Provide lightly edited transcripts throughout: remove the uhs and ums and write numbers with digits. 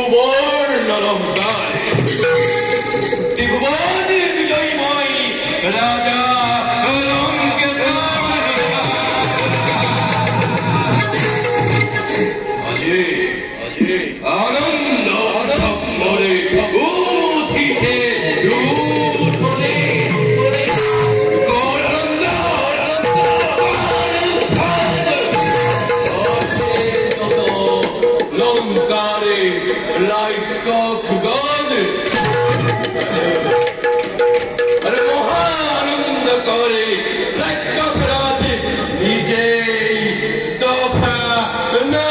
সুবর্ণ লঙ্কায় ত্রিভুবনে বিজয়ময় রাজা আনন্দ মরে উঠিছে লঙ্কারে রাইকক গান আরে মহানন্দ করে রাইকক রাজ নিজেই দফা না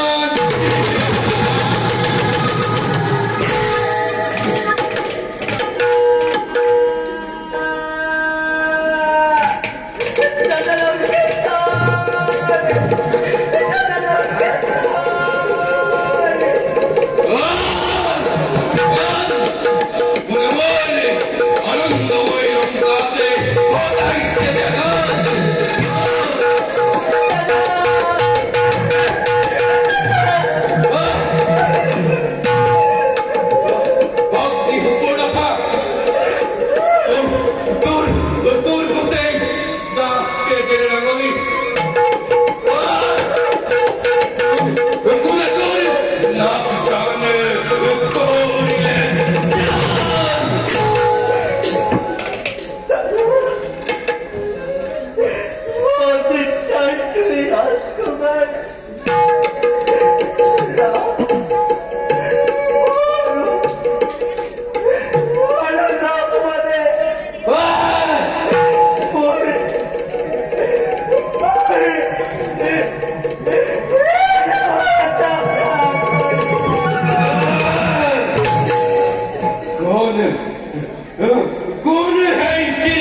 कौन है श्री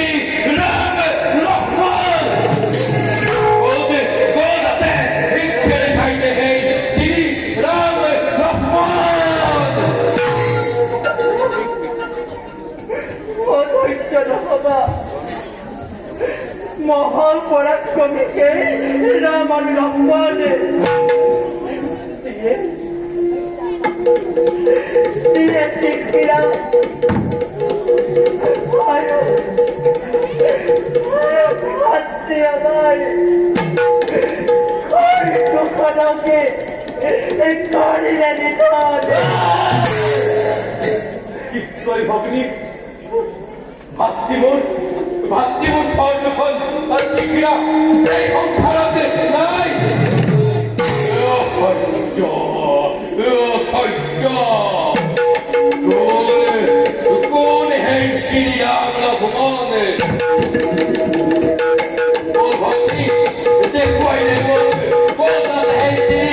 राम लक्ष्मण कौन है खेले खाइते हैं श्री राम लक्ष्मण महान पराक्रमी के राम और लक्ष्मण दिए टिकरा ভগ্নী ভাতৃমূল খর যখন আর টিকিরা এই সংসারতে নাই কোন হে শ্রী রাম লক্ষ্মণ ও ভগ্নী দেখুয়াই নেব কোন হে শ্রী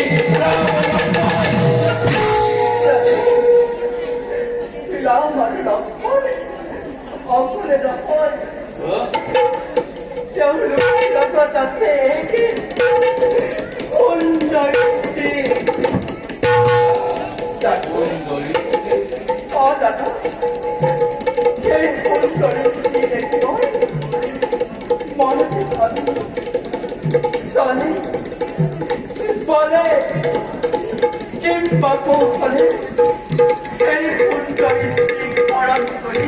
রাম राम और लक्ष्मण अपने लक्ष्मण जब लगत आते सुंदरी और दादा ये सुंदरी देखो मन के बात साली बोले किम बाको बोले এই সুন্দরী স্ত্রী আরাম করি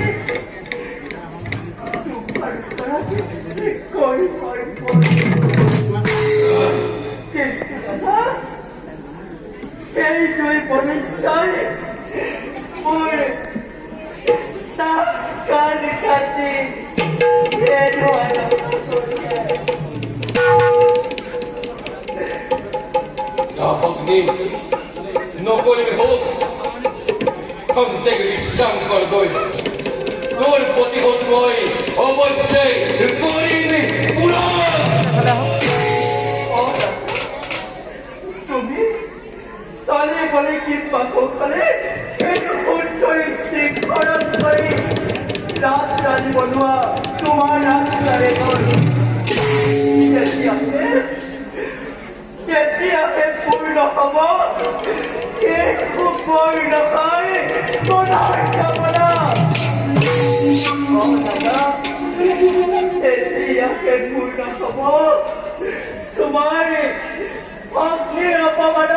এই দুই বনিষ্ঠায় ওর কান কাছে নকরিবে হোক খন্তেগুলি শঙ্কর দই তোর প্রতিহত মই অবশ্যই করিনি তুমি সালে বলে কৃপা করে স্ত্রী খরচ করে রাজরাজ বনুয়া তোমার রাস্তারে যেতিয়াকে পূর্ণ হব খুব পূর্ণ হয় মনার কামনা যেতিয়াকে পূর্ণ হব তোমার অগ্নির অপমান